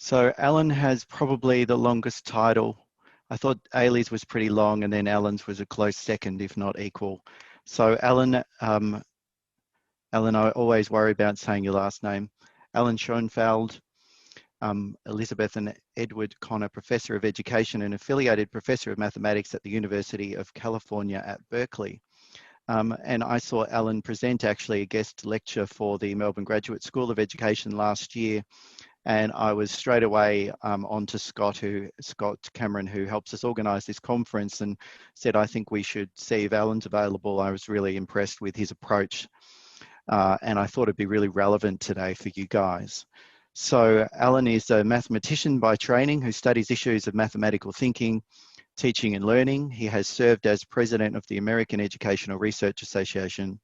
So Alan has probably the longest title. I thought Ailey's was pretty long, and then Alan's was a close second, if not equal. So Alan, I always worry about saying your last name. Alan Schoenfeld, Elizabeth and Edward Connor Professor of Education and Affiliated Professor of Mathematics at the University of California at Berkeley. And I saw Alan present actually a guest lecture for the Melbourne Graduate School of Education last year. And I was straight away on to Scott Cameron, who helps us organise this conference, and said, I think we should see if Alan's available. I was really impressed with his approach, and I thought it'd be really relevant today for you guys. So Alan is a mathematician by training who studies issues of mathematical thinking, teaching and learning. He has served as president of the American Educational Research Association.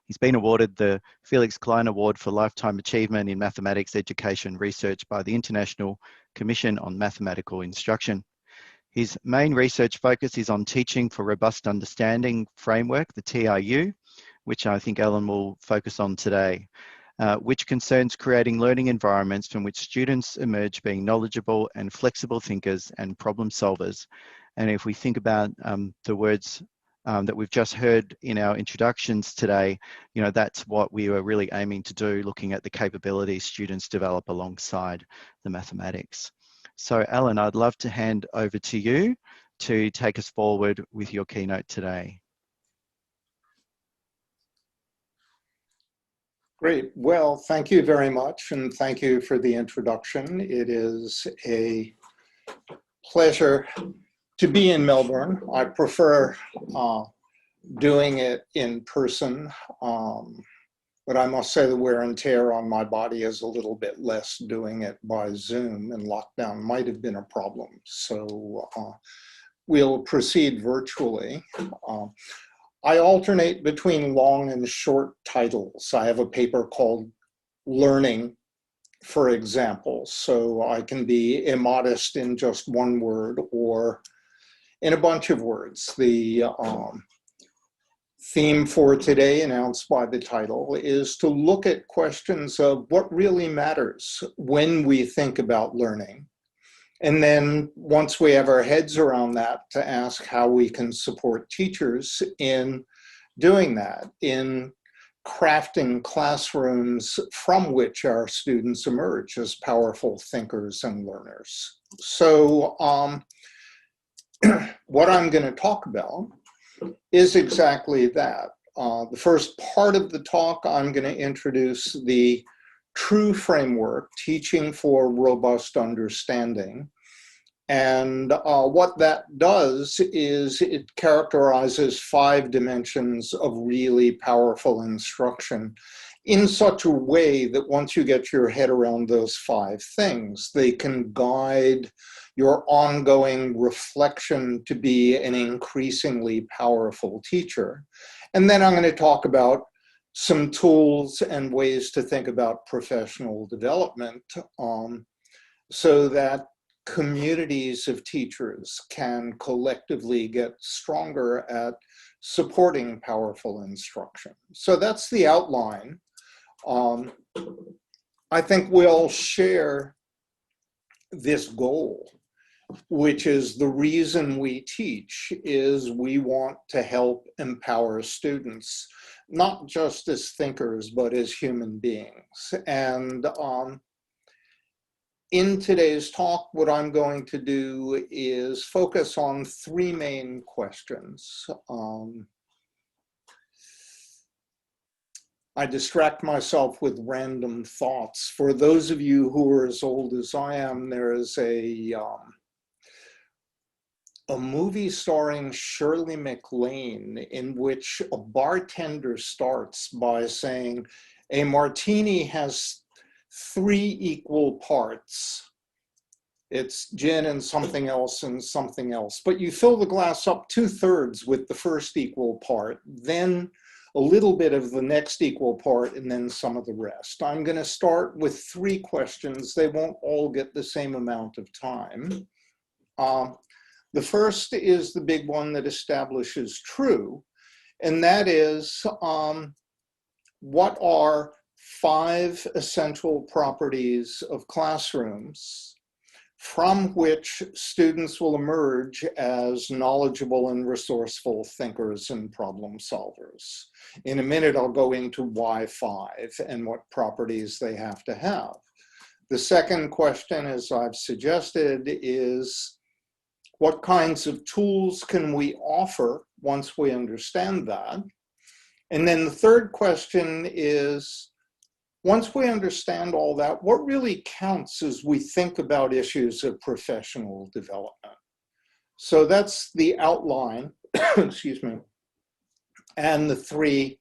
He's been awarded the Felix Klein Award for Lifetime Achievement in Mathematics Education Research by the International Commission on Mathematical Instruction. His main research focus is on teaching for robust understanding framework, the TRU, which I think Alan will focus on today, which concerns creating learning environments from which students emerge being knowledgeable and flexible thinkers and problem solvers. And if we think about the words that we've just heard in our introductions today, that's what we were really aiming to do, looking at the capabilities students develop alongside the mathematics. So Alan, I'd love to hand over to you to take us forward with your keynote today. Great. Well, thank you very much, and thank you for the introduction. It is a pleasure to be in Melbourne. I prefer doing it in person, but I must say the wear and tear on my body is a little bit less doing it by Zoom, and lockdown might have been a problem. So we'll proceed virtually. I alternate between long and short titles. I have a paper called Learning, for example, so I can be immodest in just one word or in a bunch of words. The theme for today, announced by the title, is to look at questions of what really matters when we think about learning. And then once we have our heads around that, to ask how we can support teachers in doing that, in crafting classrooms from which our students emerge as powerful thinkers and learners. So what I'm going to talk about is exactly that. The first part of the talk, I'm going to introduce the TRUE framework, Teaching for Robust Understanding. And what that does is it characterizes 5 dimensions of really powerful instruction in such a way that once you get your head around those 5 things, they can guide your ongoing reflection to be an increasingly powerful teacher. And then I'm going to talk about some tools and ways to think about professional development so that communities of teachers can collectively get stronger at supporting powerful instruction. So that's the outline. I think we all share this goal, which is the reason we teach is we want to help empower students, not just as thinkers, but as human beings. And in today's talk, what I'm going to do is focus on 3 main questions. I distract myself with random thoughts. For those of you who are as old as I am, there is a movie starring Shirley MacLaine in which a bartender starts by saying, a martini has 3 equal parts. It's gin and something else and something else. But you fill the glass up 2/3 with the first equal part, then a little bit of the next equal part, and then some of the rest. I'm going to start with 3 questions. They won't all get the same amount of time. The first is the big one that establishes TRUE, and that is what are 5 essential properties of classrooms from which students will emerge as knowledgeable and resourceful thinkers and problem solvers. In a minute, I'll go into why 5 and what properties they have to have. The second question, as I've suggested, is what kinds of tools can we offer once we understand that? And then the third question is, once we understand all that, what really counts as we think about issues of professional development? So that's the outline, excuse me, and the 3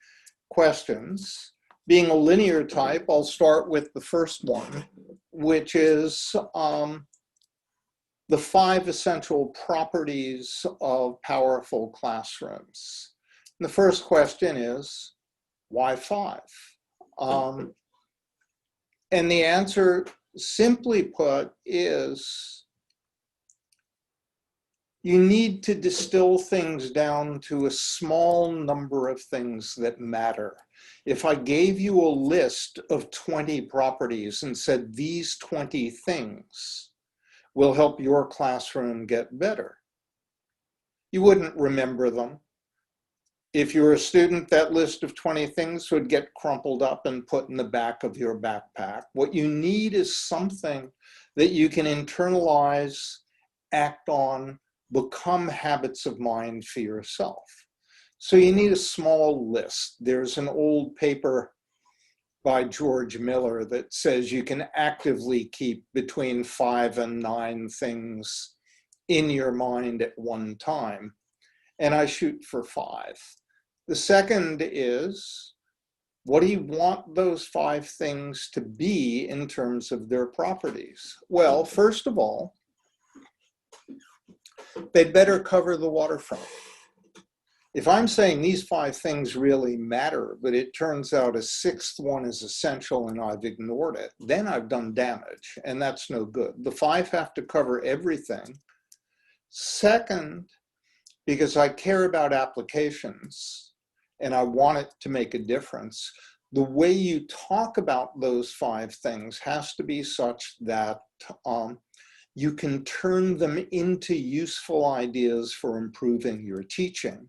questions. Being a linear type, I'll start with the first one, which is the 5 essential properties of powerful classrooms. And the first question is, why 5? And the answer, simply put, is you need to distill things down to a small number of things that matter. If I gave you a list of 20 properties and said these 20 things will help your classroom get better, you wouldn't remember them. If you're a student, that list of 20 things would get crumpled up and put in the back of your backpack. What you need is something that you can internalize, act on, become habits of mind for yourself. So you need a small list. There's an old paper by George Miller that says you can actively keep between 5 and 9 things in your mind at one time. And I shoot for 5. The second is, what do you want those 5 things to be in terms of their properties? Well, first of all, they'd better cover the waterfront. If I'm saying these 5 things really matter, but it turns out a 6th one is essential and I've ignored it, then I've done damage, and that's no good. The 5 have to cover everything. Second, because I care about applications and I want it to make a difference, the way you talk about those 5 things has to be such that you can turn them into useful ideas for improving your teaching,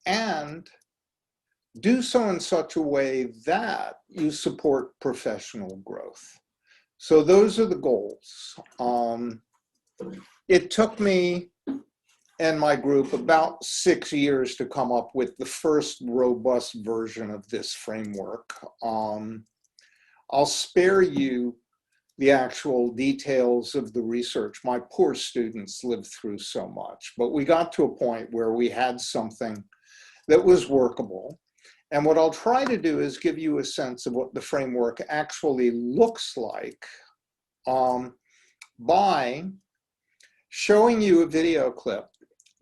and do so in such a way that you support professional growth. So those are the goals. It took me and my group about 6 years to come up with the first robust version of this framework. I'll spare you the actual details of the research. My poor students lived through so much, but we got to a point where we had something that was workable. And what I'll try to do is give you a sense of what the framework actually looks like by showing you a video clip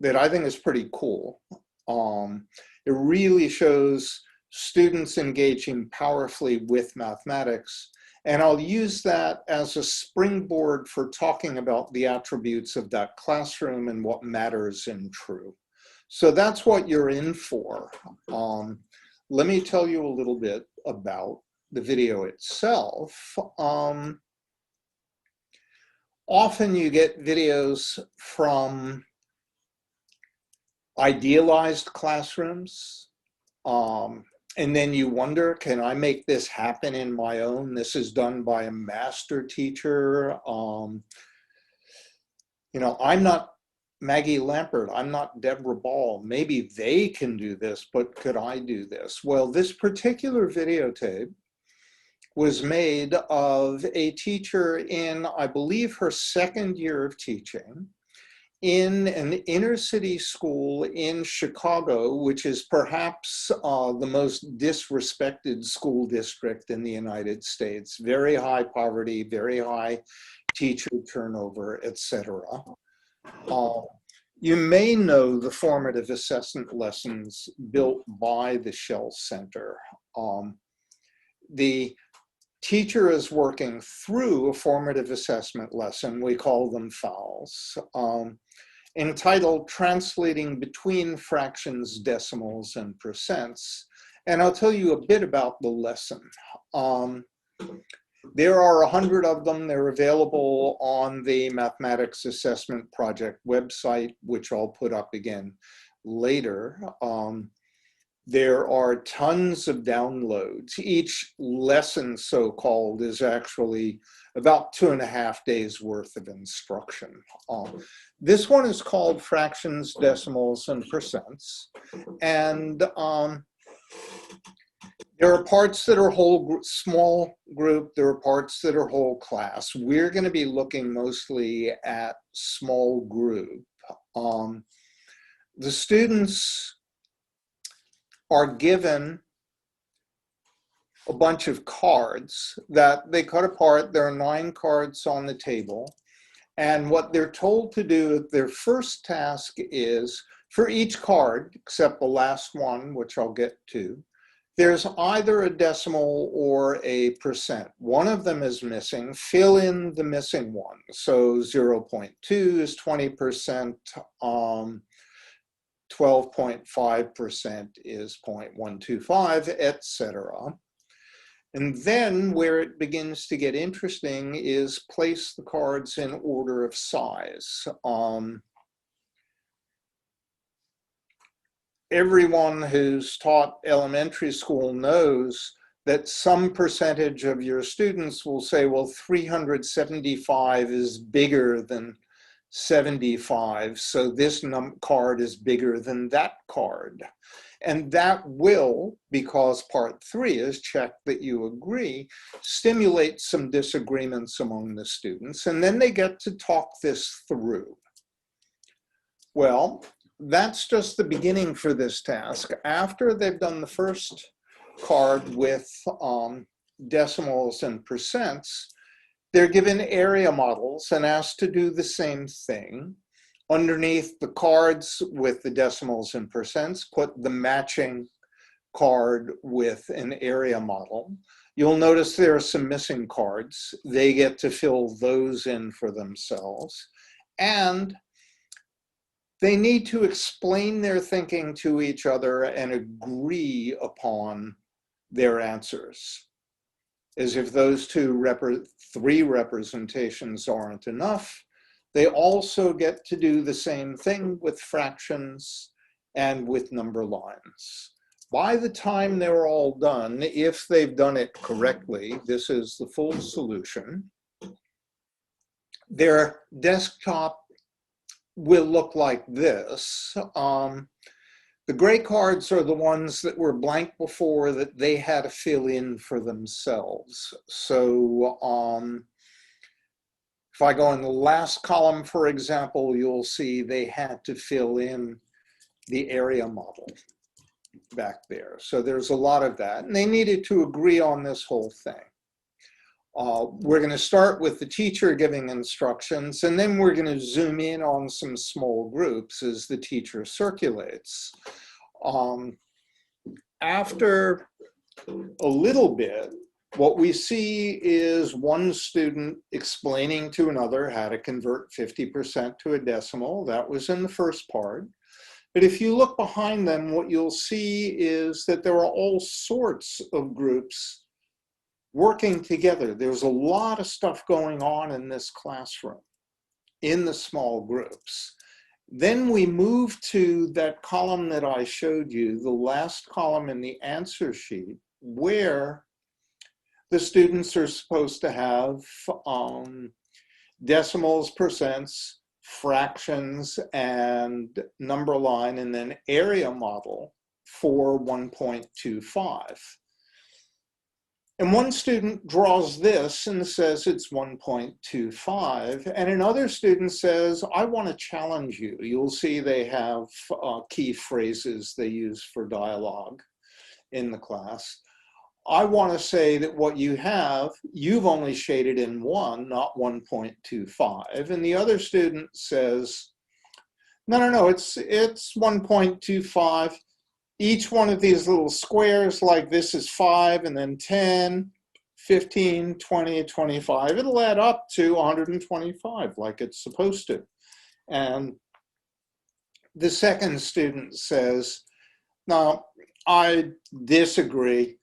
that I think is pretty cool. It really shows students engaging powerfully with mathematics. And I'll use that as a springboard for talking about the attributes of that classroom and what matters in true. So that's what you're in for. Let me tell you a little bit about the video itself. Often you get videos from idealized classrooms, and then you wonder, can I make this happen in my own? This is done by a master teacher. You know, I'm not Maggie Lampert, I'm not Deborah Ball. Maybe they can do this, but could I do this? Well, this particular videotape was made of a teacher in, I believe, her 2nd year of teaching in an inner city school in Chicago, which is perhaps the most disrespected school district in the United States. Very high poverty, very high teacher turnover, etc. You may know the formative assessment lessons built by the Shell Center. The teacher is working through a formative assessment lesson, we call them FOWLs, entitled Translating Between Fractions, Decimals, and Percents. And I'll tell you a bit about the lesson. There are 100 of them. They're available on the Mathematics Assessment Project website, which I'll put up again later. There are tons of downloads. Each lesson, so-called, is actually about 2.5 days worth of instruction. This one is called Fractions, Decimals, and Percents. And there are parts that are whole small group. There are parts that are whole class. We're going to be looking mostly at small group. The students are given a bunch of cards that they cut apart. There are 9 cards on the table. And what they're told to do, their first task is, for each card, except the last one, which I'll get to, there's either a decimal or a percent. One of them is missing. Fill in the missing one. So 0.2 is 20%. 12.5% is 0.125, etc. And then where it begins to get interesting is place the cards in order of size. Everyone who's taught elementary school knows that some percentage of your students will say, well, 375 is bigger than 75, so this card is bigger than that card. And that will, because part 3 is check that you agree, stimulate some disagreements among the students, and then they get to talk this through. Well, that's just the beginning for this task. After they've done the first card with decimals and percents, they're given area models and asked to do the same thing. Underneath the cards with the decimals and percents, put the matching card with an area model. You'll notice there are some missing cards. They get to fill those in for themselves. And they need to explain their thinking to each other and agree upon their answers. As if those 3 representations aren't enough, they also get to do the same thing with fractions and with number lines. By the time they're all done, if they've done it correctly, this is the full solution, their desktop will look like this. The gray cards are the ones that were blank before that they had to fill in for themselves. So if I go in the last column, for example, you'll see they had to fill in the area model back there. So there's a lot of that. And they needed to agree on this whole thing. We're going to start with the teacher giving instructions, and then we're going to zoom in on some small groups as the teacher circulates. After a little bit, what we see is one student explaining to another how to convert 50% to a decimal. That was in the first part. But if you look behind them, what you'll see is that there are all sorts of groups working together. There's a lot of stuff going on in this classroom, in the small groups. Then we move to that column that I showed you, the last column in the answer sheet, where the students are supposed to have decimals, percents, fractions, and number line, and then area model for 1.25. And one student draws this and says it's 1.25, and another student says, I want to challenge you. You'll see they have key phrases they use for dialogue in the class. I want to say that what you have, you've only shaded in 1, not 1.25. And the other student says, no, it's 1.25. Each one of these little squares like this is 5, and then 10, 15, 20, 25. It'll add up to 125 like it's supposed to. And the second student says, now, I disagree.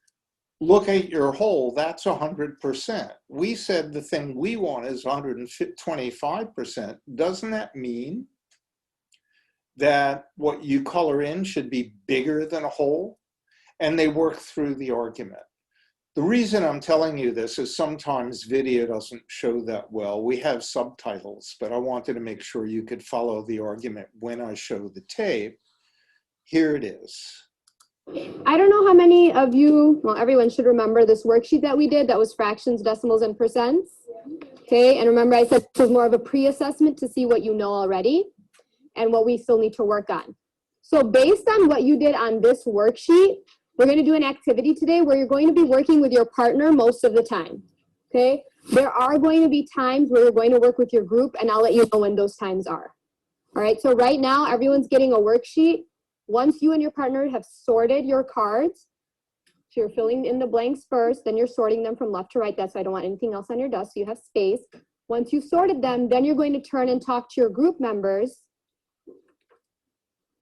Look at your whole, that's 100%. We said the thing we want is 125%. Doesn't that mean that what you color in should be bigger than a whole? And they work through the argument. The reason I'm telling you this is sometimes video doesn't show that well. We have subtitles, but I wanted to make sure you could follow the argument when I show the tape. Here it is. I don't know how many of you, well, everyone should remember this worksheet that we did that was fractions, decimals, and percents. Okay, and remember I said this was more of a pre-assessment to see what you know already and what we still need to work on. So based on what you did on this worksheet, we're going to do an activity today where you're going to be working with your partner most of the time. Okay, there are going to be times where you're going to work with your group, and I'll let you know when those times are. All right, so right now everyone's getting a worksheet. Once you and your partner have sorted your cards, so you're filling in the blanks first, then you're sorting them from left to right. That's why I don't want anything else on your desk, so you have space. Once you've sorted them, then you're going to turn and talk to your group members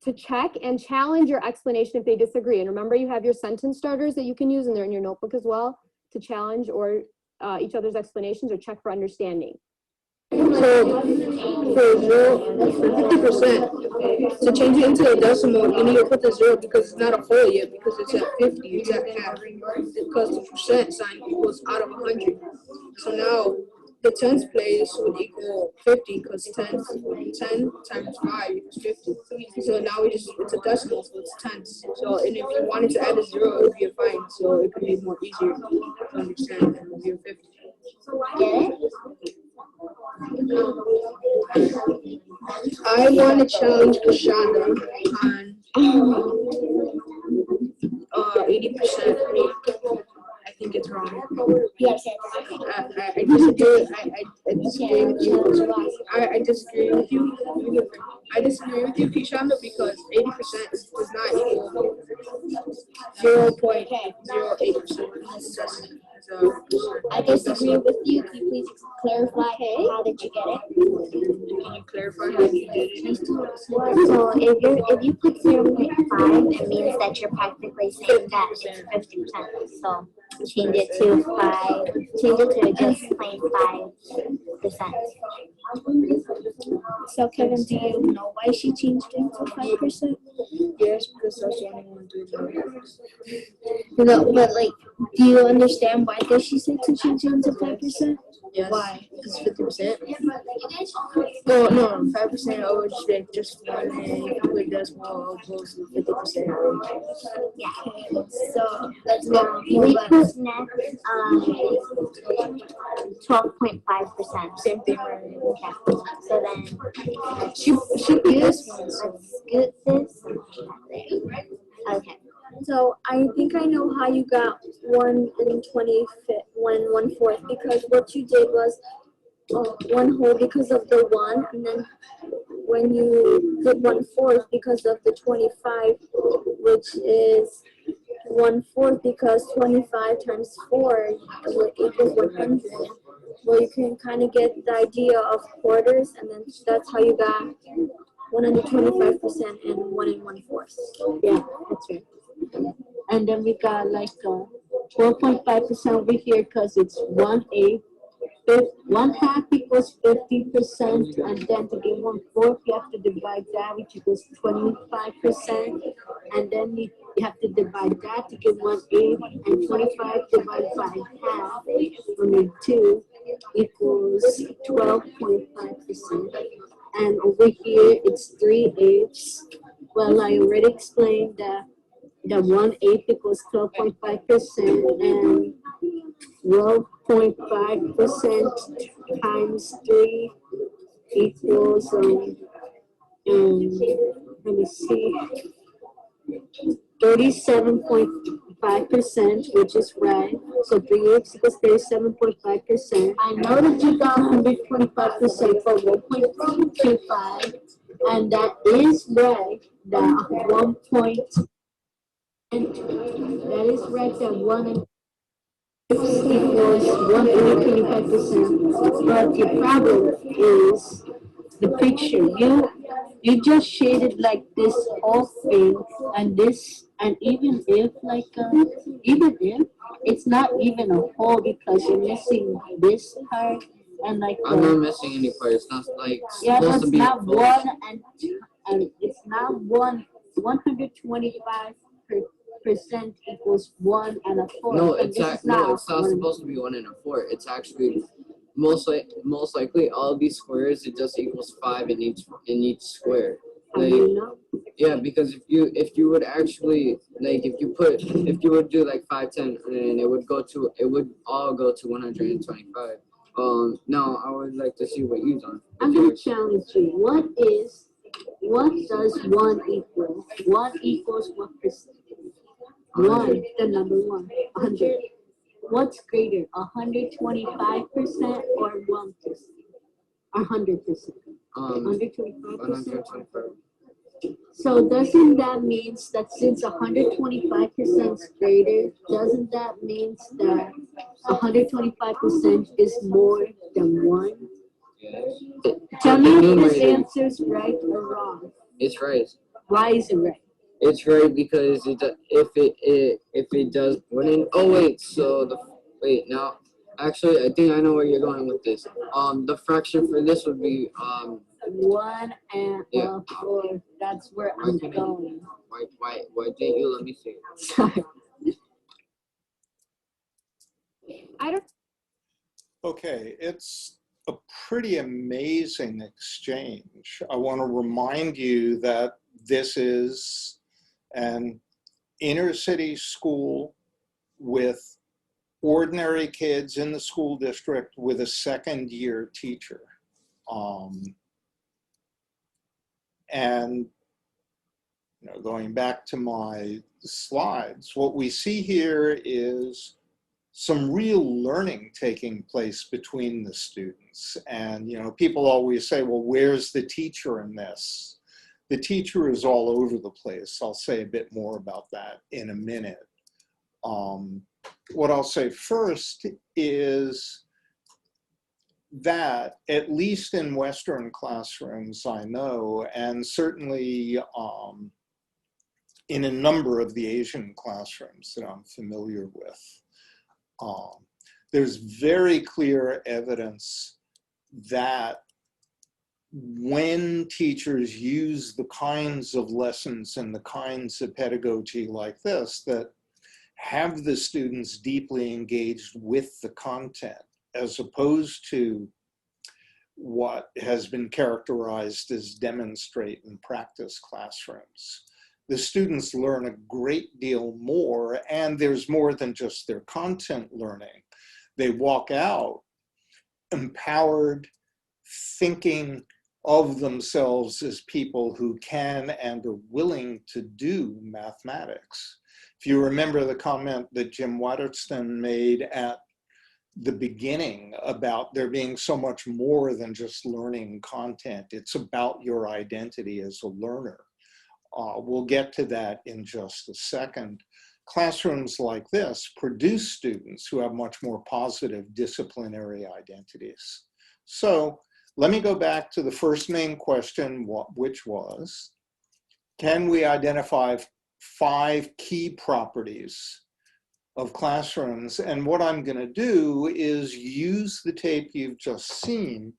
to check and challenge your explanation if they disagree. And remember, you have your sentence starters that you can use, and they're in your notebook as well, to challenge or each other's explanations or check for understanding. So for 0, that's for 50%. To change it into a decimal, you need to put the 0 because it's not a whole yet, because it's at 50, it's at half. Because the percent sign equals out of 100. So now the tens place would equal 50 because 10 times 5 equals 50. So now it's a decimal, so it's tens. So and if you wanted to add a 0, it would be a fine. So it could be more easier to understand than it would be 50. I want to challenge Kashana on 80%. I think it's wrong. Yes. I disagree. I disagree with you. I disagree with you. I disagree with you, Kishanda, because 80% does not equal 0.08%. I disagree with you. Can you please clarify how did you get it? Can you clarify how you did it? So if you put 0.5, it means that you're practically saying that it's 50%. So change it to 5. Change it to just plain 5%. So Kevin, do you know why she changed it to 5%? Yes, because that's the only one doing it. No, but like, do you understand why did she say to change it to 5%? Yes. Why? It's 50%. Oh no, 5% over just one with decimal opposed to 50%. Yeah. So let's go. We put next 12.5%. Same thing. Okay. So then She put this one. let's scoot this. Okay. So I think I know how you got 1 and 1/4 because what you did was 1 whole because of the 1, and then when you did 1/4 because of the 25, which is 1/4 because 25 times 4 equals 100. Well, you can kind of get the idea of quarters, and then that's how you got 125% and 1 1/4. Yeah, that's right. And then we got like 4.5% over here because it's 1/8. 1/2 equals 50%, and then to get 1/4, you have to divide that, which equals 25%, and then you have to divide that to get 1/8, and 25 divided by half, only 2 equals 12.5%. And over here it's 3/8. Well, I already explained that the 1/8 equals 12.5%, and 12.5% times 3 equals, let me see, 37.5%, which is right. So 3x equals 37.5%. I know that you got 125% for 1.25, and that is right. That 1 point, that is right. That 1 equals 125%. But the problem is the picture. You just shaded like this whole thing, and this And even if even if it's not even a whole because you're missing this part and I'm not missing any part. It's not like yeah, supposed that's to be not full. one and it's not 125% equals 1 and a 4. No, And it's this is no, it's not one. supposed to be 1 and a 4. It's actually most likely all these squares it just equals 5 in each square. How do you know? Yeah, because if you would actually like if you would do like 5, 10 and it would all go to 125. Now I would like to see what you done. I'm gonna challenge you. What does 1 equal? 1 equals what percent? 1, the number 1. 100. What's greater, 125% or 1%? Or 100%? 125%? 125. So doesn't that means that since 125% is greater, doesn't that means that 125% is more than 1? Yes. Tell me if this answer is right or wrong. It's right. Why is it right? It's right because if it does wouldn't. Oh wait, now actually I think I know where you're going with this. The fraction for this would be 1 and Yeah. 4. That's where I'm going. Why didn't you let me see it? Sorry. I don't. Okay, it's a pretty amazing exchange. I want to remind you that this is an inner city school with ordinary kids in the school district with a second-year teacher. And going back to my slides, what we see here is some real learning taking place between the students. And people always say, well, where's the teacher in this? The teacher is all over the place. I'll say a bit more about that in a minute. What I'll say first is that, at least in Western classrooms I know, and certainly in a number of the Asian classrooms that I'm familiar with, there's very clear evidence that when teachers use the kinds of lessons and the kinds of pedagogy like this that have the students deeply engaged with the content, as opposed to what has been characterized as demonstrate and practice classrooms, the students learn a great deal more, and there's more than just their content learning. They walk out empowered, thinking of themselves as people who can and are willing to do mathematics. If you remember the comment that Jim Waterston made at the beginning about there being so much more than just learning content, it's about your identity as a learner. We'll get to that in just a second. Classrooms like this produce students who have much more positive disciplinary identities. So let me go back to the first main question, which was, can we identify 5 key properties of classrooms? And what I'm going to do is use the tape you've just seen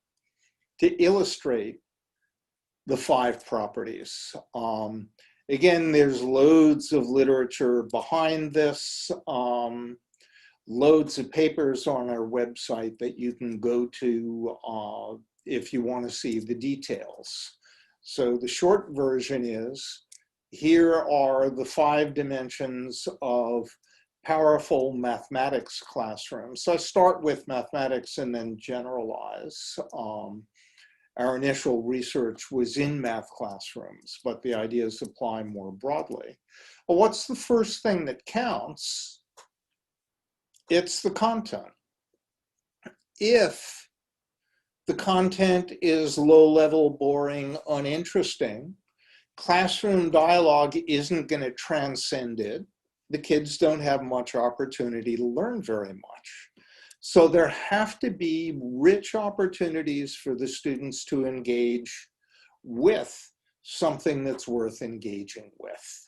to illustrate the 5 properties. Again, there's loads of literature behind this, loads of papers on our website that you can go to if you want to see the details. So the short version is, here are the 5 dimensions of powerful mathematics classrooms. So I start with mathematics and then generalize. Our initial research was in math classrooms, but the ideas apply more broadly. Well, what's the first thing that counts? It's the content. If the content is low-level, boring, uninteresting, classroom dialogue isn't going to transcend it. The kids don't have much opportunity to learn very much. So there have to be rich opportunities for the students to engage with something that's worth engaging with.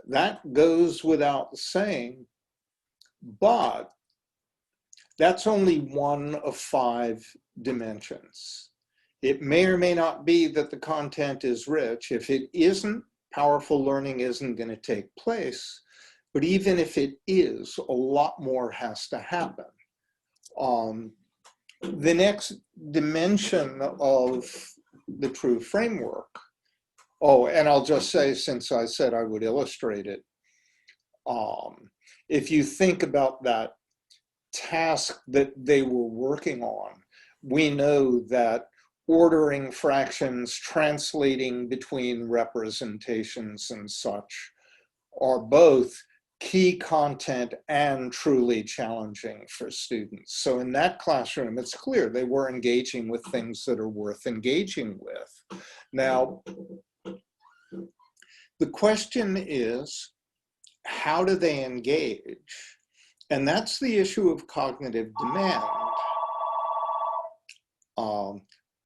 That goes without saying, but that's only one of 5 dimensions. It may or may not be that the content is rich. If it isn't, powerful learning isn't going to take place. But even if it is, a lot more has to happen. The next dimension of the true framework, oh, and I'll just say, since I said I would illustrate it, if you think about that task that they were working on, we know that ordering fractions, translating between representations and such are both key content and truly challenging for students. So in that classroom, it's clear they were engaging with things that are worth engaging with. Now, the question is, how do they engage? And that's the issue of cognitive demand.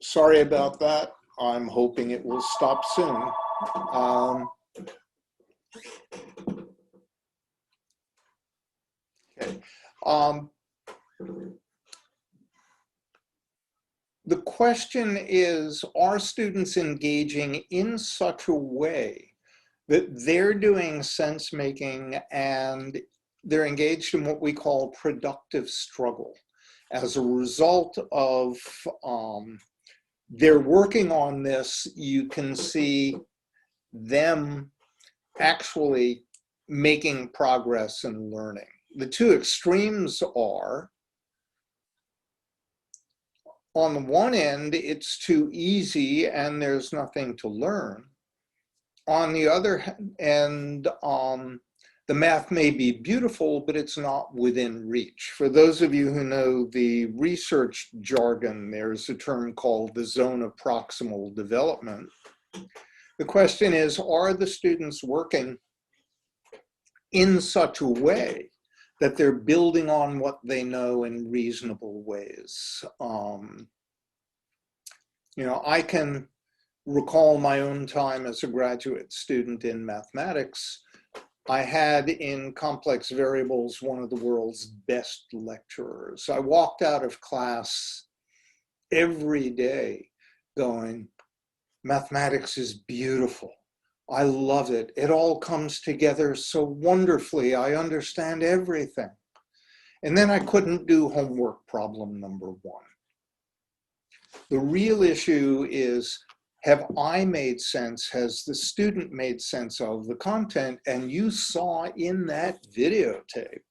Sorry about that. I'm hoping it will stop soon. Okay. The question is, are students engaging in such a way that they're doing sense making and they're engaged in what we call productive struggle? As a result of they're working on this, you can see them actually making progress and learning. The two extremes are, on the one end, it's too easy and there's nothing to learn. On the other end, the math may be beautiful, but it's not within reach. For those of you who know the research jargon, there's a term called the zone of proximal development. The question is, are the students working in such a way that they're building on what they know in reasonable ways? I can recall my own time as a graduate student in mathematics. I had in complex variables one of the world's best lecturers. I walked out of class every day going, mathematics is beautiful. I love it. It all comes together so wonderfully. I understand everything. And then I couldn't do homework problem number 1. The real issue is, have I made sense? Has the student made sense of the content? And you saw in that videotape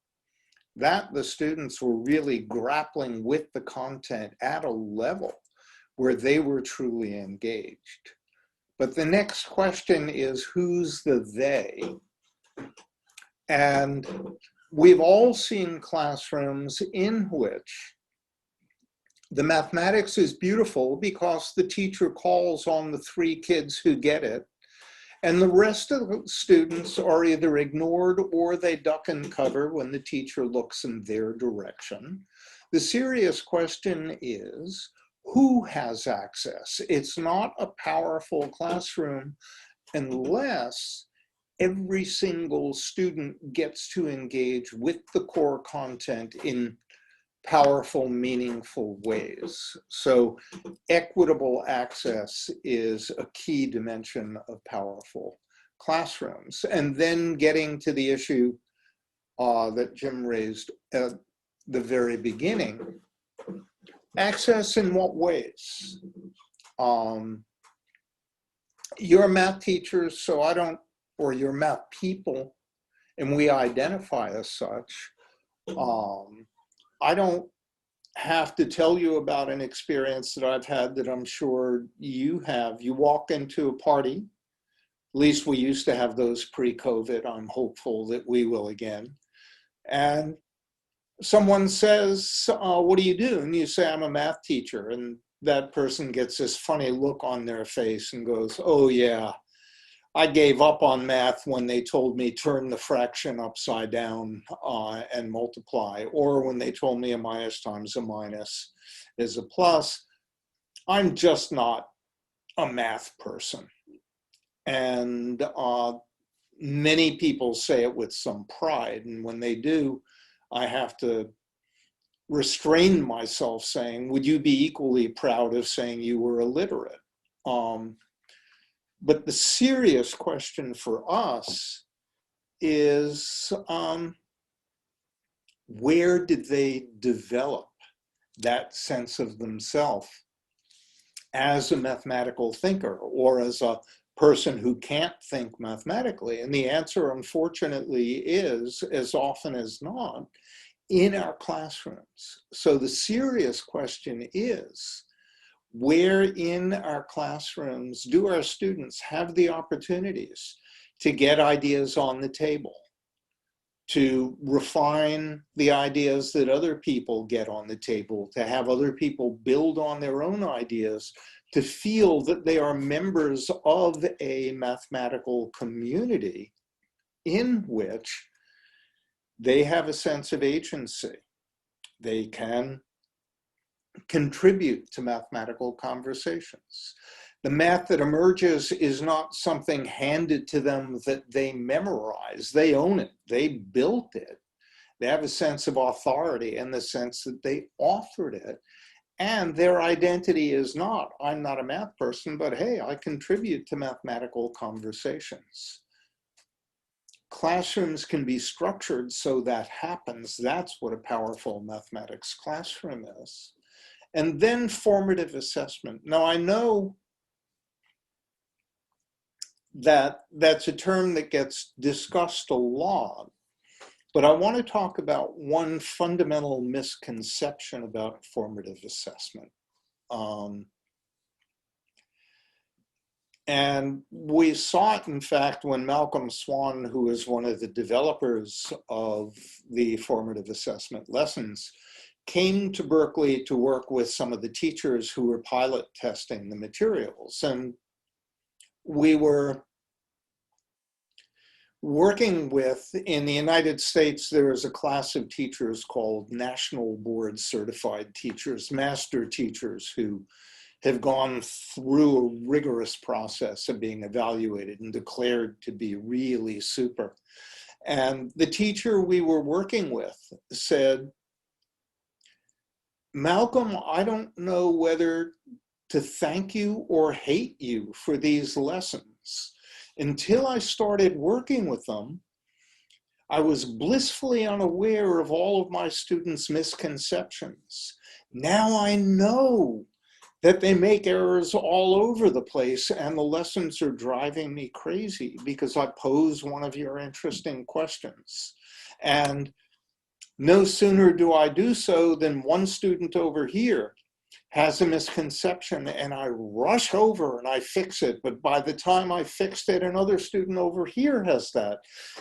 that the students were really grappling with the content at a level where they were truly engaged. But the next question is, who's the they? And we've all seen classrooms in which the mathematics is beautiful because the teacher calls on the 3 kids who get it, and the rest of the students are either ignored or they duck and cover when the teacher looks in their direction. The serious question is, who has access? It's not a powerful classroom unless every single student gets to engage with the core content in powerful, meaningful ways. So equitable access is a key dimension of powerful classrooms. And then getting to the issue that Jim raised at the very beginning, access in what ways? You're math teachers, so I don't, or you're math people, and we identify as such. I don't have to tell you about an experience that I've had that I'm sure you have. You walk into a party, at least we used to have those pre-COVID. I'm hopeful that we will again. And someone says, what do you do? And you say, I'm a math teacher. And that person gets this funny look on their face and goes, oh yeah, I gave up on math when they told me turn the fraction upside down and multiply, or when they told me a minus times a minus is a plus. I'm just not a math person. And Many people say it with some pride, and when they do, I have to restrain myself saying, would you be equally proud of saying you were illiterate? But the serious question for us is, where did they develop that sense of themselves as a mathematical thinker or as a person who can't think mathematically? And the answer, unfortunately, is, as often as not, in our classrooms. So the serious question is, where in our classrooms do our students have the opportunities to get ideas on the table, to refine the ideas that other people get on the table, to have other people build on their own ideas, to feel that they are members of a mathematical community in which they have a sense of agency. They can contribute to mathematical conversations. The math that emerges is not something handed to them that they memorize. They own it. They built it. They have a sense of authority in the sense that they authored it. And their identity is not, I'm not a math person, but hey, I contribute to mathematical conversations. Classrooms can be structured so that happens. That's what a powerful mathematics classroom is. And then formative assessment. Now, I know that that's a term that gets discussed a lot, but I want to talk about one fundamental misconception about formative assessment. And we saw it, in fact, when Malcolm Swan, who is one of the developers of the formative assessment lessons, came to Berkeley to work with some of the teachers who were pilot testing the materials. And we were working with, in the United States, there is a class of teachers called National Board Certified Teachers, master teachers who have gone through a rigorous process of being evaluated and declared to be really super. And the teacher we were working with said, Malcolm, I don't know whether to thank you or hate you for these lessons. Until I started working with them, I was blissfully unaware of all of my students' misconceptions. Now I know that they make errors all over the place, and the lessons are driving me crazy because I pose one of your interesting questions. And no sooner do I do so than one student over here has a misconception and I rush over and I fix it. But by the time I fixed it, another student over here has that.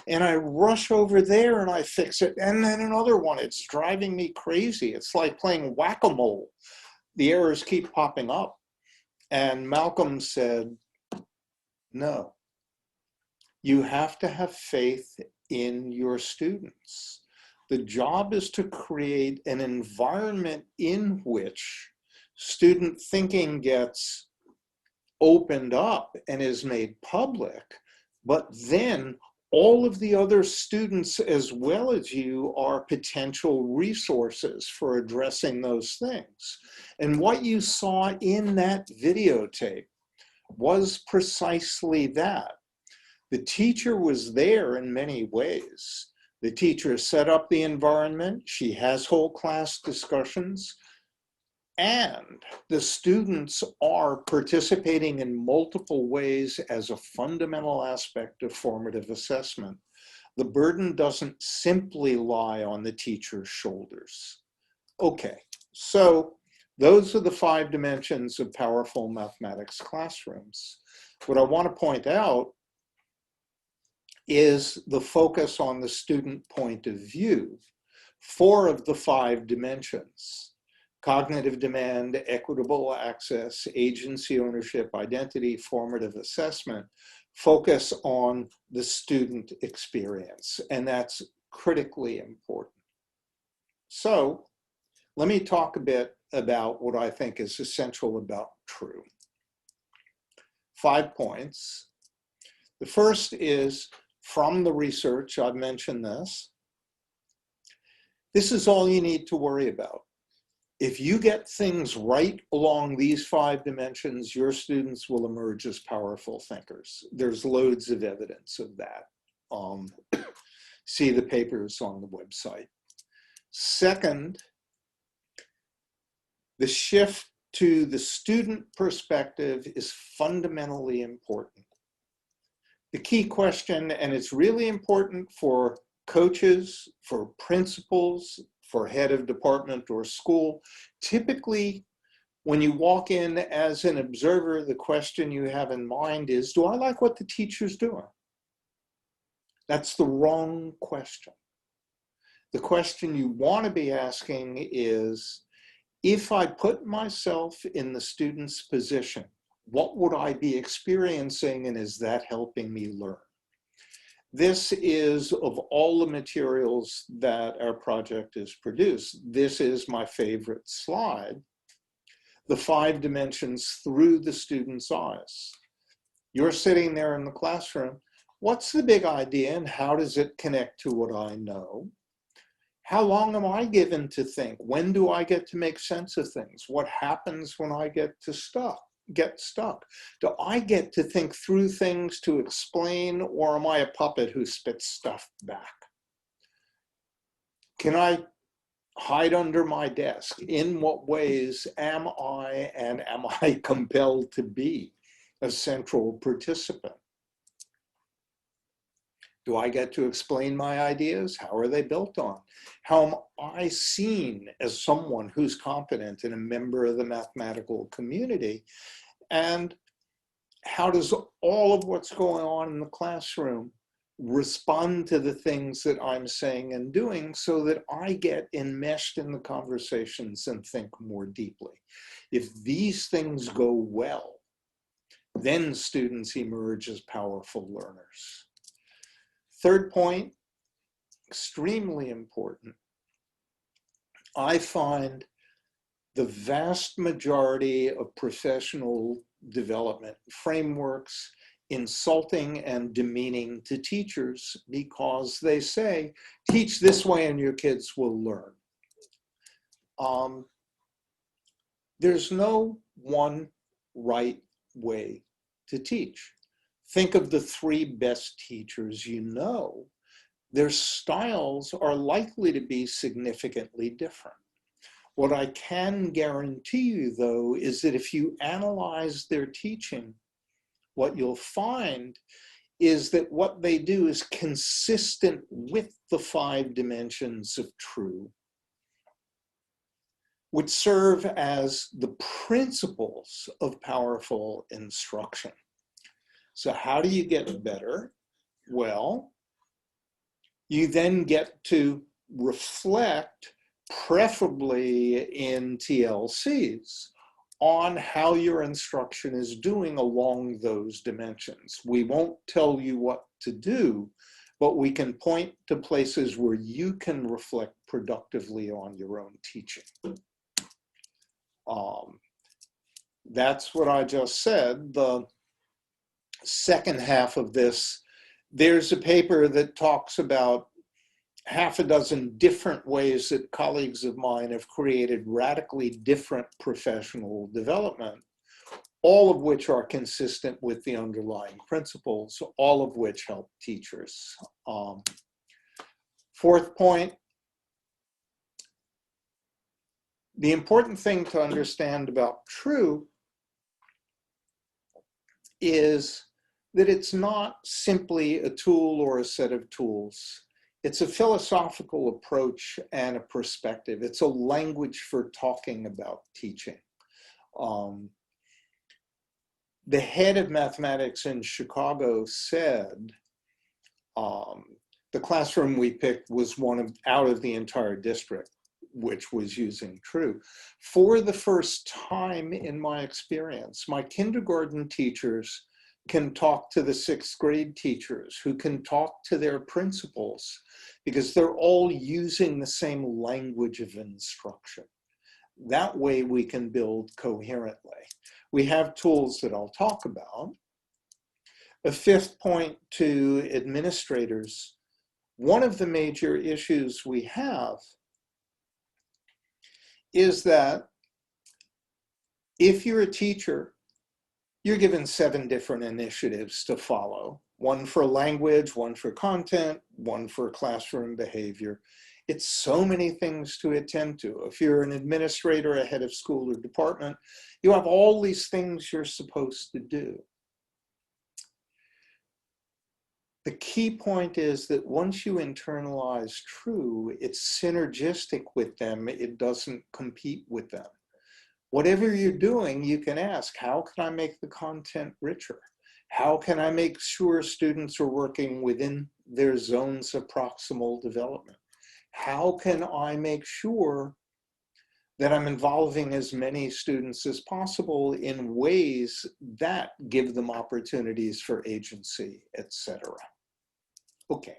And I rush over there and I fix it. And then another one, it's driving me crazy. It's like playing whack-a-mole. The errors keep popping up. And Malcolm said, no, you have to have faith in your students. The job is to create an environment in which student thinking gets opened up and is made public, but then all of the other students as well as you are potential resources for addressing those things. And what you saw in that videotape was precisely that. The teacher was there in many ways. The teacher set up the environment, she has whole class discussions, and the students are participating in multiple ways as a fundamental aspect of formative assessment. The burden doesn't simply lie on the teacher's shoulders. Okay, so those are the 5 dimensions of powerful mathematics classrooms. What I want to point out is the focus on the student point of view. 4 of the 5 dimensions: cognitive demand, equitable access, agency ownership, identity, formative assessment, focus on the student experience, and that's critically important. So let me talk a bit about what I think is essential about TRUE. 5 points. The first is from the research, I've mentioned this. This is all you need to worry about. If you get things right along these 5 dimensions, your students will emerge as powerful thinkers. There's loads of evidence of that. See the papers on the website. Second, the shift to the student perspective is fundamentally important. The key question, and it's really important for coaches, for principals, for head of department or school, typically when you walk in as an observer, the question you have in mind is, do I like what the teacher's doing? That's the wrong question. The question you want to be asking is, if I put myself in the student's position, what would I be experiencing, and is that helping me learn? This is, of all the materials that our project has produced, this is my favorite slide, the 5 dimensions through the student's eyes. You're sitting there in the classroom. What's the big idea and how does it connect to what I know? How long am I given to think? When do I get to make sense of things? What happens when I get stuck? Do I get to think through things to explain, or am I a puppet who spits stuff back? Can I hide under my desk? In what ways am I compelled to be a central participant? Do I get to explain my ideas? How are they built on? How am I seen as someone who's competent and a member of the mathematical community? And how does all of what's going on in the classroom respond to the things that I'm saying and doing so that I get enmeshed in the conversations and think more deeply? If these things go well, then students emerge as powerful learners. Third point, extremely important. I find the vast majority of professional development frameworks insulting and demeaning to teachers because they say, teach this way and your kids will learn. There's no one right way to teach. Think of the 3 best teachers you know. Their styles are likely to be significantly different. What I can guarantee you, though, is that if you analyze their teaching, what you'll find is that what they do is consistent with the 5 dimensions of true, which serve as the principles of powerful instruction. So how do you get better? Well, you then get to reflect, preferably in TLCs, on how your instruction is doing along those dimensions. We won't tell you what to do, but we can point to places where you can reflect productively on your own teaching. That's what I just said. The second half of this, there's a paper that talks about 6 different ways that colleagues of mine have created radically different professional development, all of which are consistent with the underlying principles, all of which help teachers. Fourth point, the important thing to understand about true is that it's not simply a tool or a set of tools. It's a philosophical approach and a perspective. It's a language for talking about teaching. The head of mathematics in Chicago said, the classroom we picked was out of the entire district, which was using true. For the first time in my experience, my kindergarten teachers can talk to the 6th grade teachers who can talk to their principals because they're all using the same language of instruction. That way we can build coherently. We have tools that I'll talk about, A fifth point to administrators, one of the major issues we have is that if you're a teacher, you're given 7 different initiatives to follow. One for language, one for content, one for classroom behavior. It's so many things to attend to. If you're an administrator, a head of school or department, you have all these things you're supposed to do. The key point is that once you internalize true, it's synergistic with them. It doesn't compete with them. Whatever you're doing, you can ask, how can I make the content richer? How can I make sure students are working within their zones of proximal development? How can I make sure that I'm involving as many students as possible in ways that give them opportunities for agency, etc.? Okay.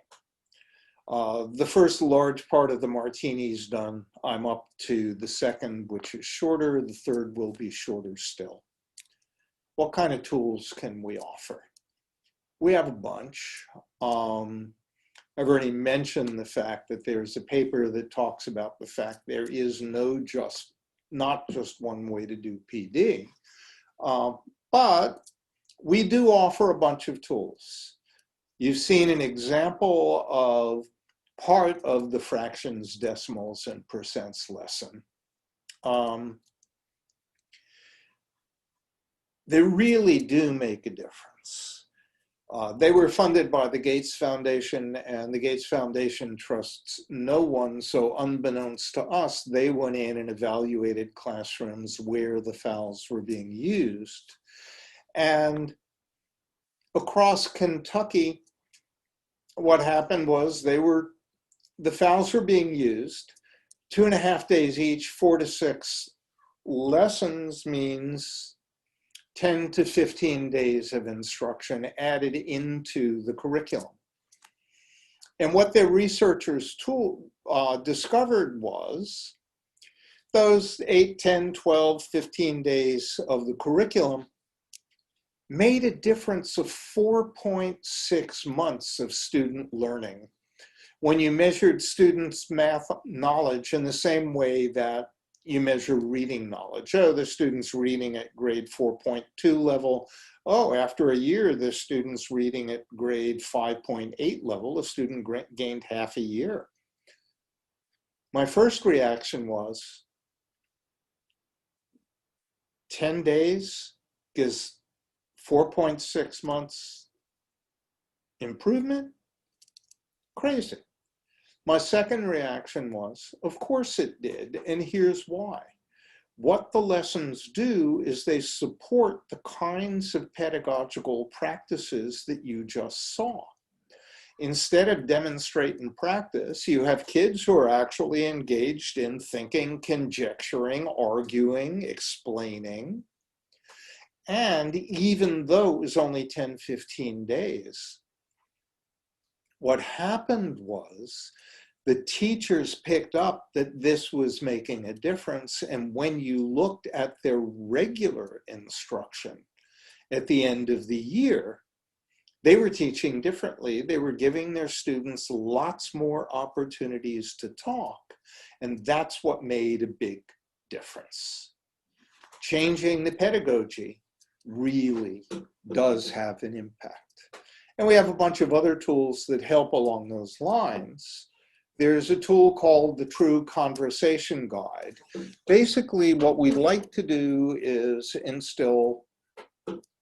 The first large part of the martini is done. I'm up to the second, which is shorter. The third will be shorter still. What kind of tools can we offer? We have a bunch. I've already mentioned the fact that there's a paper that talks about the fact there is not just one way to do PD, but we do offer a bunch of tools. You've seen an example of part of the fractions, decimals, and percents lesson. They really do make a difference. They were funded by the Gates Foundation, and the Gates Foundation trusts no one, so unbeknownst to us, they went in and evaluated classrooms where the FALs were being used. And across Kentucky, what happened was the FALs were being used 2.5 days each, 4 to 6 lessons means 10 to 15 days of instruction added into the curriculum. And what their researchers discovered was those 8, 10, 12, 15 days of the curriculum made a difference of 4.6 months of student learning when you measured students' math knowledge in the same way that you measure reading knowledge. Oh, the student's reading at grade 4.2 level. Oh, after a year, the student's reading at grade 5.8 level. The student gained half a year. My first reaction was 10 days gives 4.6 months improvement? Crazy. My second reaction was, of course it did, and here's why. What the lessons do is they support the kinds of pedagogical practices that you just saw. Instead of demonstrate and practice, you have kids who are actually engaged in thinking, conjecturing, arguing, explaining. And even though it was only 10, 15 days, what happened was the teachers picked up that this was making a difference. And when you looked at their regular instruction at the end of the year, they were teaching differently. They were giving their students lots more opportunities to talk. And that's what made a big difference. Changing the pedagogy really does have an impact. And we have a bunch of other tools that help along those lines. There's a tool called the True Conversation Guide. Basically, what we like to do is instill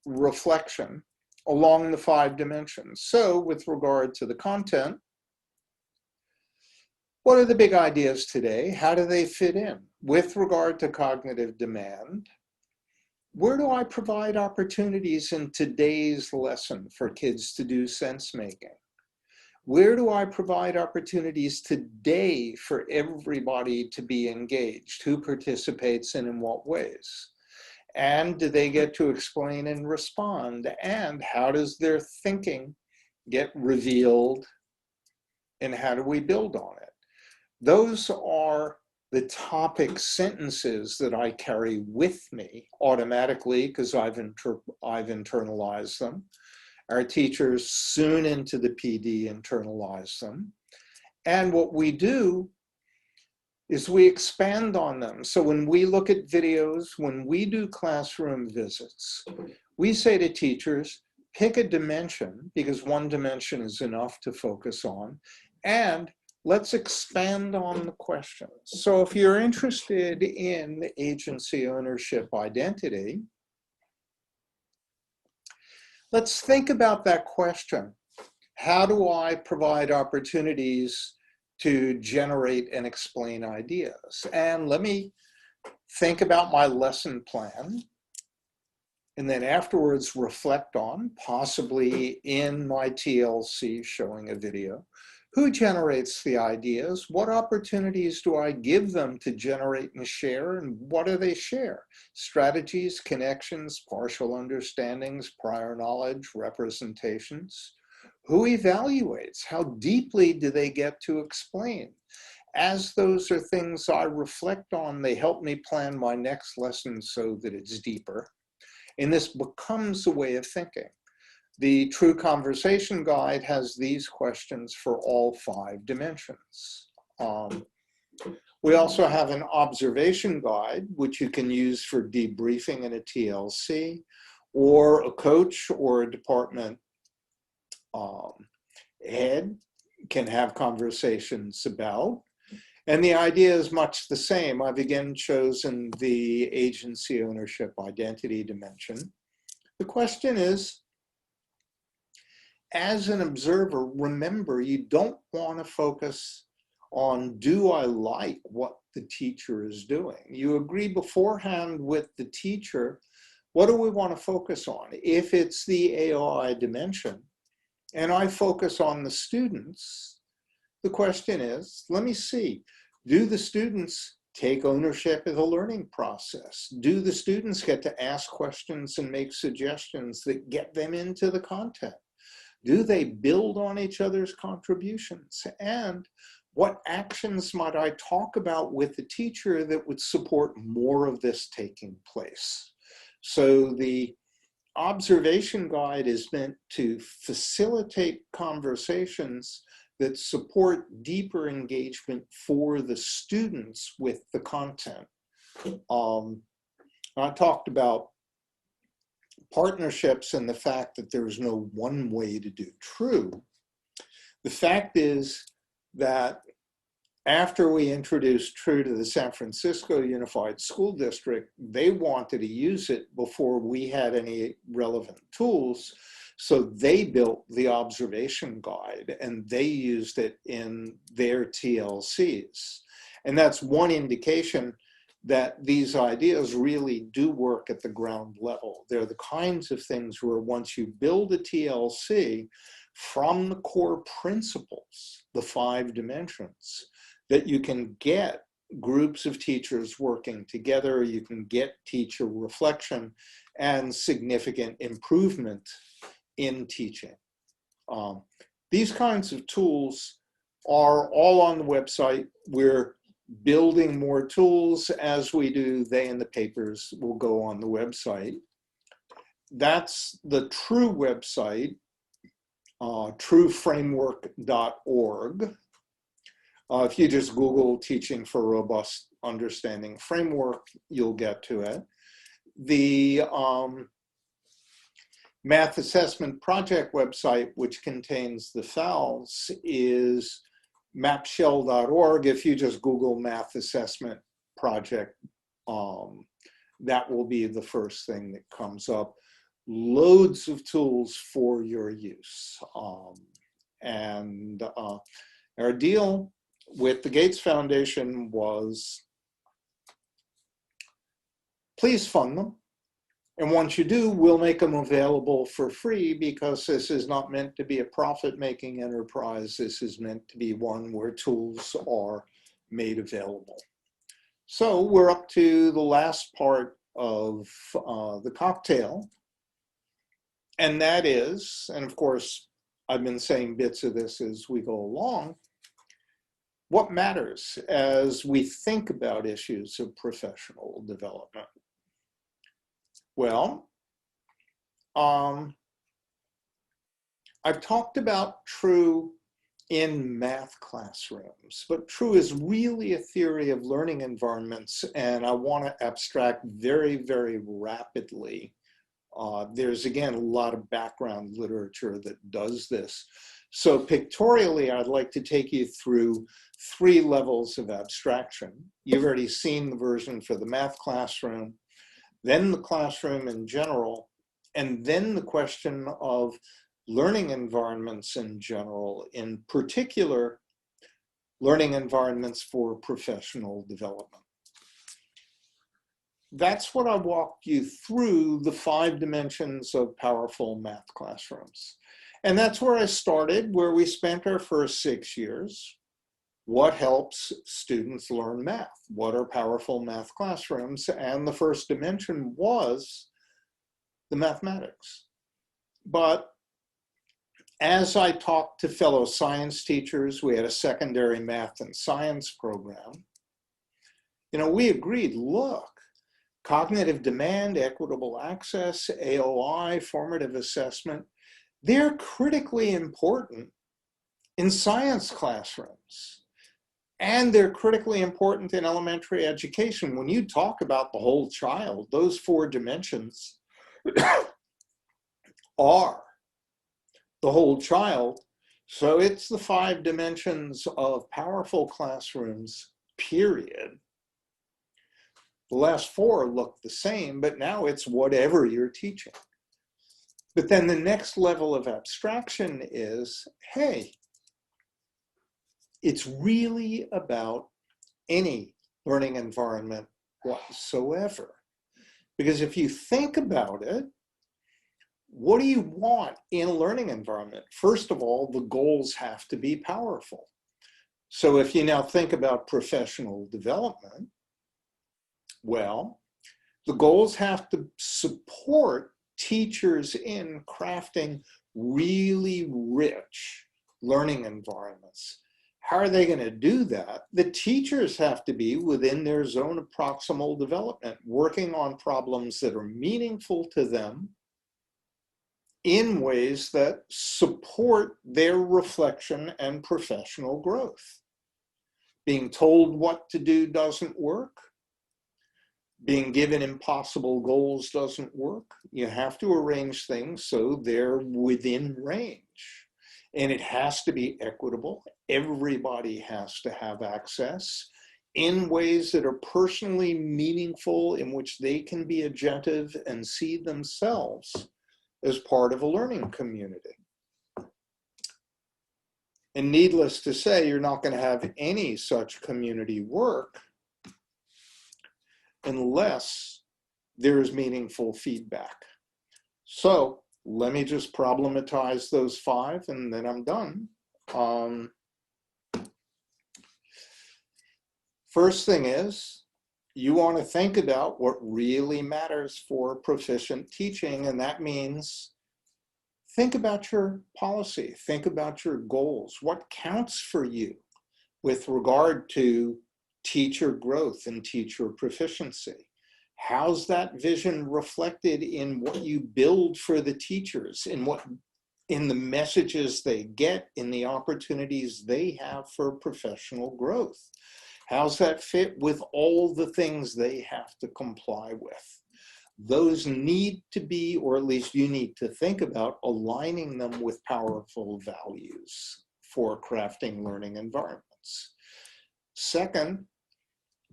reflection along the 5 dimensions. So with regard to the content, what are the big ideas today? How do they fit in? With regard to cognitive demand, where do I provide opportunities in today's lesson for kids to do sense making? Where do I provide opportunities today for everybody to be engaged? Who participates and in what ways? And do they get to explain and respond? And how does their thinking get revealed? And how do we build on it? Those are the topic sentences that I carry with me automatically because I've internalized them. Our teachers soon into the PD internalize them. And what we do is we expand on them. So when we look at videos, when we do classroom visits, we say to teachers, pick a dimension, because one dimension is enough to focus on, and let's expand on the questions. So if you're interested in agency, ownership, identity, let's think about that question. How do I provide opportunities to generate and explain ideas? And let me think about my lesson plan, and then afterwards reflect on, possibly in my TLC showing a video, who generates the ideas? What opportunities do I give them to generate and share? And what do they share? Strategies, connections, partial understandings, prior knowledge, representations. Who evaluates? How deeply do they get to explain? As those are things I reflect on, they help me plan my next lesson so that it's deeper. And this becomes a way of thinking. The True Conversation Guide has these questions for all 5 dimensions. We also have an observation guide, which you can use for debriefing in a TLC, or a coach or a department head can have conversations about. And the idea is much the same. I've again chosen the agency, ownership, identity dimension. The question is, as an observer, remember, you don't want to focus on, do I like what the teacher is doing? You agree beforehand with the teacher, what do we want to focus on? If it's the AOI dimension, and I focus on the students, the question is, let me see, do the students take ownership of the learning process? Do the students get to ask questions and make suggestions that get them into the content? Do they build on each other's contributions? And what actions might I talk about with the teacher that would support more of this taking place? So the observation guide is meant to facilitate conversations that support deeper engagement for the students with the content. I talked about partnerships and the fact that there's no one way to do true. The fact is that after we introduced True to the San Francisco Unified School District, they wanted to use it before we had any relevant tools. So they built the observation guide and they used it in their TLCs. And that's one indication that these ideas really do work at the ground level. They're the kinds of things where once you build a TLC from the core principles, the 5 dimensions, that you can get groups of teachers working together, you can get teacher reflection and significant improvement in teaching. These kinds of tools are all on the website. We're building more tools as we do. They and the papers will go on the website. That's the True website, trueframework.org. If you just Google Teaching for Robust Understanding Framework, you'll get to it. The Math Assessment Project website, which contains the files, is mapshell.org. If you just Google Math Assessment Project, that will be the first thing that comes up. Loads of tools for your use. Our deal with the Gates Foundation was, please fund them. And once you do, we'll make them available for free, because this is not meant to be a profit-making enterprise. This is meant to be one where tools are made available. So we're up to the last part of the cocktail. And that is, and of course, I've been saying bits of this as we go along, what matters as we think about issues of professional development? Well, I've talked about true in math classrooms, but true is really a theory of learning environments, and I want to abstract very, very rapidly. There's, again, a lot of background literature that does this. So pictorially, I'd like to take you through 3 levels of abstraction. You've already seen the version for the math classroom, then the classroom in general, and then the question of learning environments in general, in particular, learning environments for professional development. That's what I walked you through, the 5 dimensions of powerful math classrooms. And that's where I started, where we spent our first 6 years. What helps students learn math? What are powerful math classrooms? And the first dimension was the mathematics. But as I talked to fellow science teachers, we had a secondary math and science program, we agreed, look, cognitive demand, equitable access, AOI, formative assessment, they're critically important in science classrooms. And they're critically important in elementary education. When you talk about the whole child, those 4 dimensions are the whole child. So it's the 5 dimensions of powerful classrooms, period. The last 4 look the same, but now it's whatever you're teaching. But then the next level of abstraction is, hey, it's really about any learning environment whatsoever. Because if you think about it, what do you want in a learning environment? First of all, the goals have to be powerful. So if you now think about professional development, well, the goals have to support teachers in crafting really rich learning environments. How are they going to do that? The teachers have to be within their zone of proximal development, working on problems that are meaningful to them in ways that support their reflection and professional growth. Being told what to do doesn't work. Being given impossible goals doesn't work. You have to arrange things so they're within range. And it has to be equitable. Everybody has to have access in ways that are personally meaningful, in which they can be agentive and see themselves as part of a learning community. And needless to say, you're not going to have any such community work unless there is meaningful feedback. So let me just problematize those 5 and then I'm done. First thing is, you want to think about what really matters for proficient teaching, and that means think about your policy, think about your goals, what counts for you with regard to teacher growth and teacher proficiency. How's that vision reflected in what you build for the teachers, in the messages they get, in the opportunities they have for professional growth? How's that fit with all the things they have to comply with? Those need to be, or at least you need to think about, aligning them with powerful values for crafting learning environments. Second,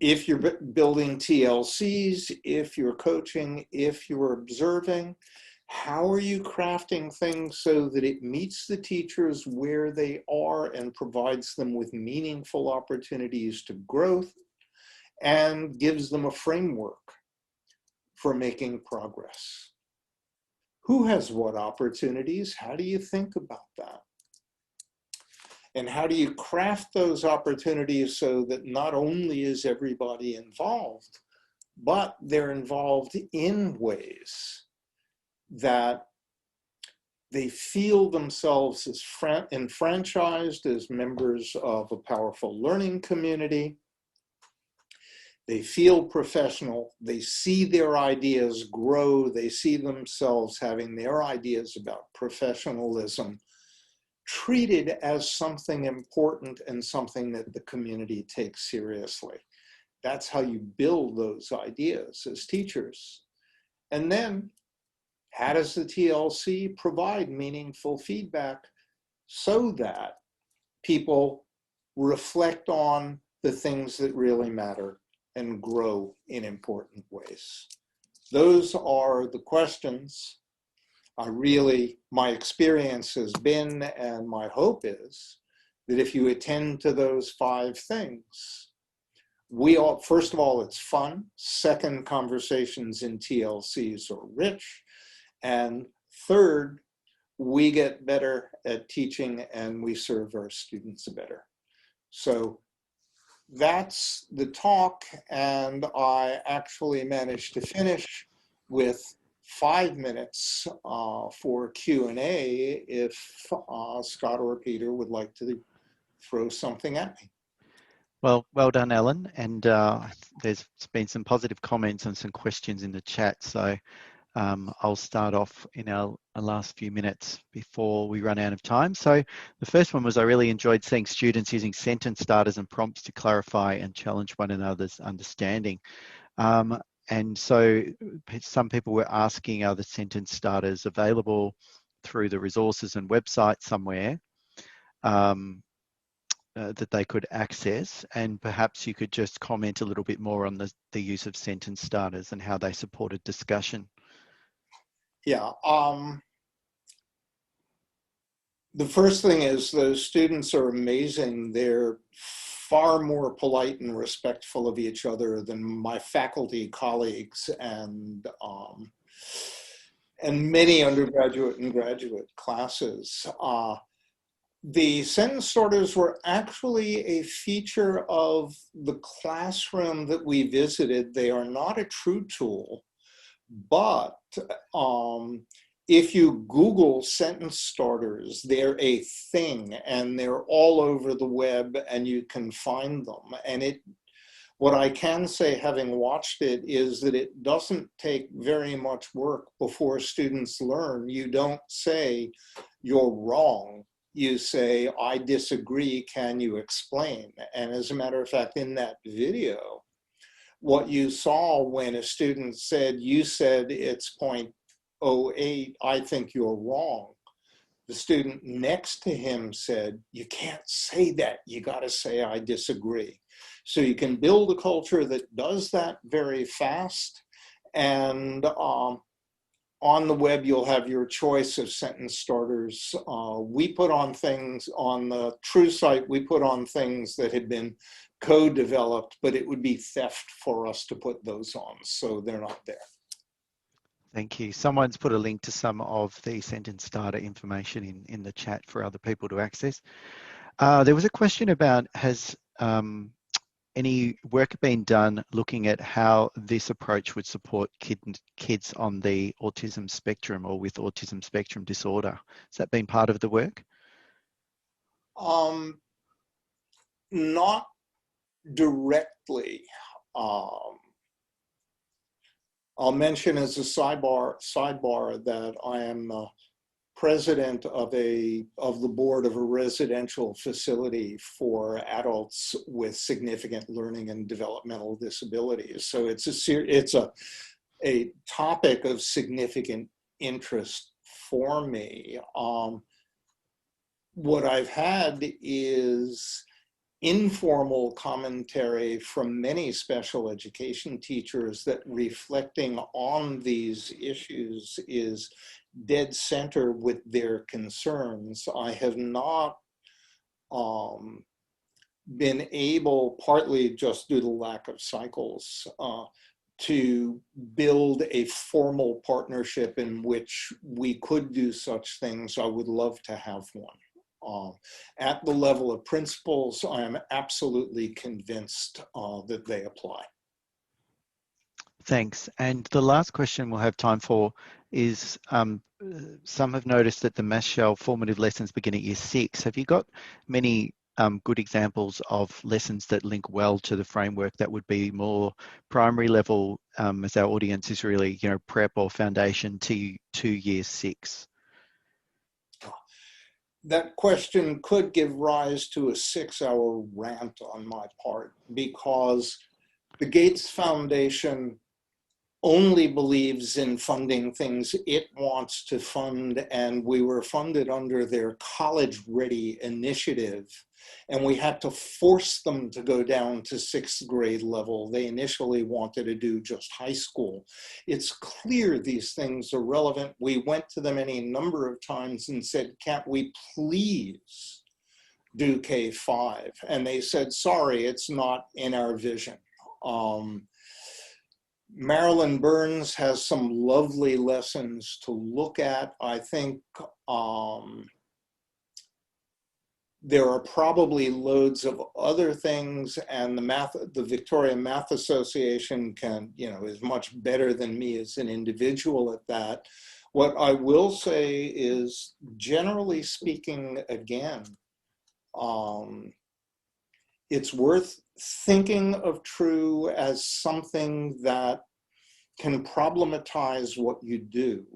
if you're building TLCs, if you're coaching, if you're observing, how are you crafting things so that it meets the teachers where they are and provides them with meaningful opportunities to growth and gives them a framework for making progress? Who has what opportunities? How do you think about that? And how do you craft those opportunities so that not only is everybody involved, but they're involved in ways that they feel themselves as enfranchised, as members of a powerful learning community. They feel professional, they see their ideas grow, they see themselves having their ideas about professionalism treated as something important and something that the community takes seriously. That's how you build those ideas as teachers. And then, how does the TLC provide meaningful feedback so that people reflect on the things that really matter and grow in important ways? Those are the questions. My experience has been, and my hope is, that if you attend to those 5 things, first of all, it's fun. Second, conversations in TLCs are rich. And third, we get better at teaching and we serve our students better. So that's the talk, and I actually managed to finish with 5 minutes for Q&A if Scott or Peter would like to throw something at me. Well done, Alan. And there's been some positive comments and some questions in the chat. So I'll start off in our last few minutes before we run out of time. So the first one was, I really enjoyed seeing students using sentence starters and prompts to clarify and challenge one another's understanding. And so some people were asking, are the sentence starters available through the resources and website somewhere that they could access? And perhaps you could just comment a little bit more on the use of sentence starters and how they supported discussion. Yeah, the first thing is those students are amazing. They're far more polite and respectful of each other than my faculty colleagues and many undergraduate and graduate classes. The sentence starters were actually a feature of the classroom that we visited. They are not a true tool, but if you Google sentence starters, they're a thing and they're all over the web and you can find them. And what I can say, having watched it, is that it doesn't take very much work before students learn. You don't say, you're wrong. You say, I disagree, can you explain? And as a matter of fact, in that video, what you saw when a student said, you said it's 0.08, I think you're wrong. The student next to him said, you can't say that, you gotta say I disagree. So you can build a culture that does that very fast, and on the web, you'll have your choice of sentence starters. We put on things on the True site, we put on things that had been co-developed, but it would be theft for us to put those on, so they're not there. Thank you. Someone's put a link to some of the sentence starter information in the chat for other people to access. There was a question about, has any work been done looking at how this approach would support kids on the autism spectrum or with autism spectrum disorder? Has that been part of the work? Not directly. I'll mention as a sidebar that I am the president of the board of a residential facility for adults with significant learning and developmental disabilities. So it's a topic of significant interest for me. What I've had is informal commentary from many special education teachers that reflecting on these issues is dead center with their concerns. I have not been able, partly just due to lack of cycles, to build a formal partnership in which we could do such things. I would love to have one. At the level of principles, I am absolutely convinced that they apply. Thanks. And the last question we'll have time for is, some have noticed that the Math Shell formative lessons begin at year 6. Have you got many good examples of lessons that link well to the framework that would be more primary level, as our audience is really, prep or foundation to year 6? that question could give rise to a 6-hour rant on my part, because the Gates Foundation only believes in funding things it wants to fund, and we were funded under their College Ready initiative, and we had to force them to go down to 6th grade level. They initially wanted to do just high school. It's clear these things are relevant. We went to them any number of times and said, can't we please do K-5? And they said, sorry, it's not in our vision. Marilyn Burns has some lovely lessons to look at. I think there are probably loads of other things, and the Victoria Math Association is much better than me as an individual at that. What I will say is, generally speaking, again, it's worth thinking of true as something that can problematize what you do.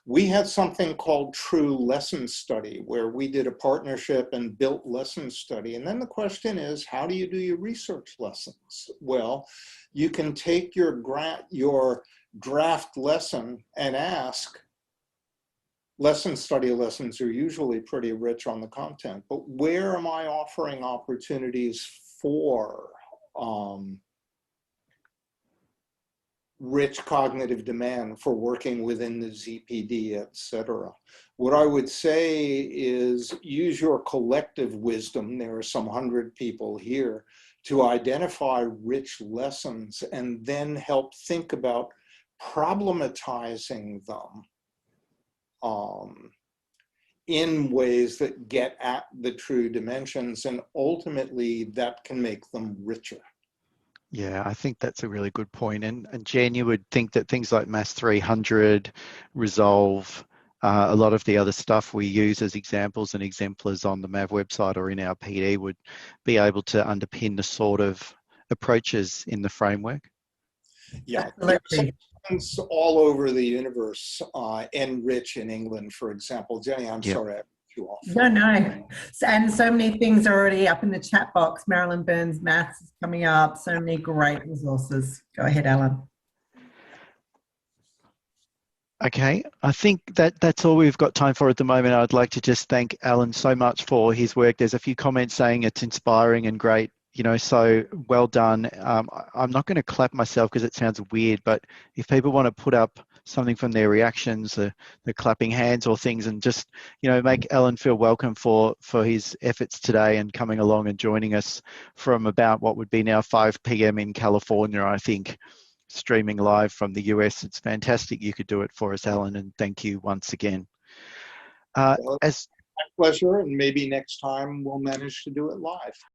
We had something called True Lesson Study, where we did a partnership and built lesson study. And then the question is, how do you do your research lessons? Well, you can take your draft lesson and ask. Lesson study lessons are usually pretty rich on the content, but where am I offering opportunities for rich cognitive demand for working within the ZPD, et cetera? What I would say is use your collective wisdom. There are some 100 people here to identify rich lessons and then help think about problematizing them in ways that get at the true dimensions, and ultimately that can make them richer. Yeah, I think that's a really good point. And Jen, you would think that things like Maths 300, Resolve, a lot of the other stuff we use as examples and exemplars on the MAV website or in our PD would be able to underpin the sort of approaches in the framework. Yeah, things all over the universe, enrich in England, for example. Jenny, I'm sorry I cut you off. No. And so many things are already up in the chat box. Marilyn Burns Maths is coming up. So many great resources. Go ahead, Alan. Okay, I think that's all we've got time for at the moment. I'd like to just thank Alan so much for his work. There's a few comments saying it's inspiring and great. So well done. I'm not going to clap myself because it sounds weird, but if people want to put up something from their reactions, the clapping hands or things, and just, make Alan feel welcome for his efforts today and coming along and joining us from about what would be now 5 p.m. in California, I think, streaming live from the US. It's fantastic you could do it for us, Alan, and thank you once again. Well, my pleasure, and maybe next time we'll manage to do it live.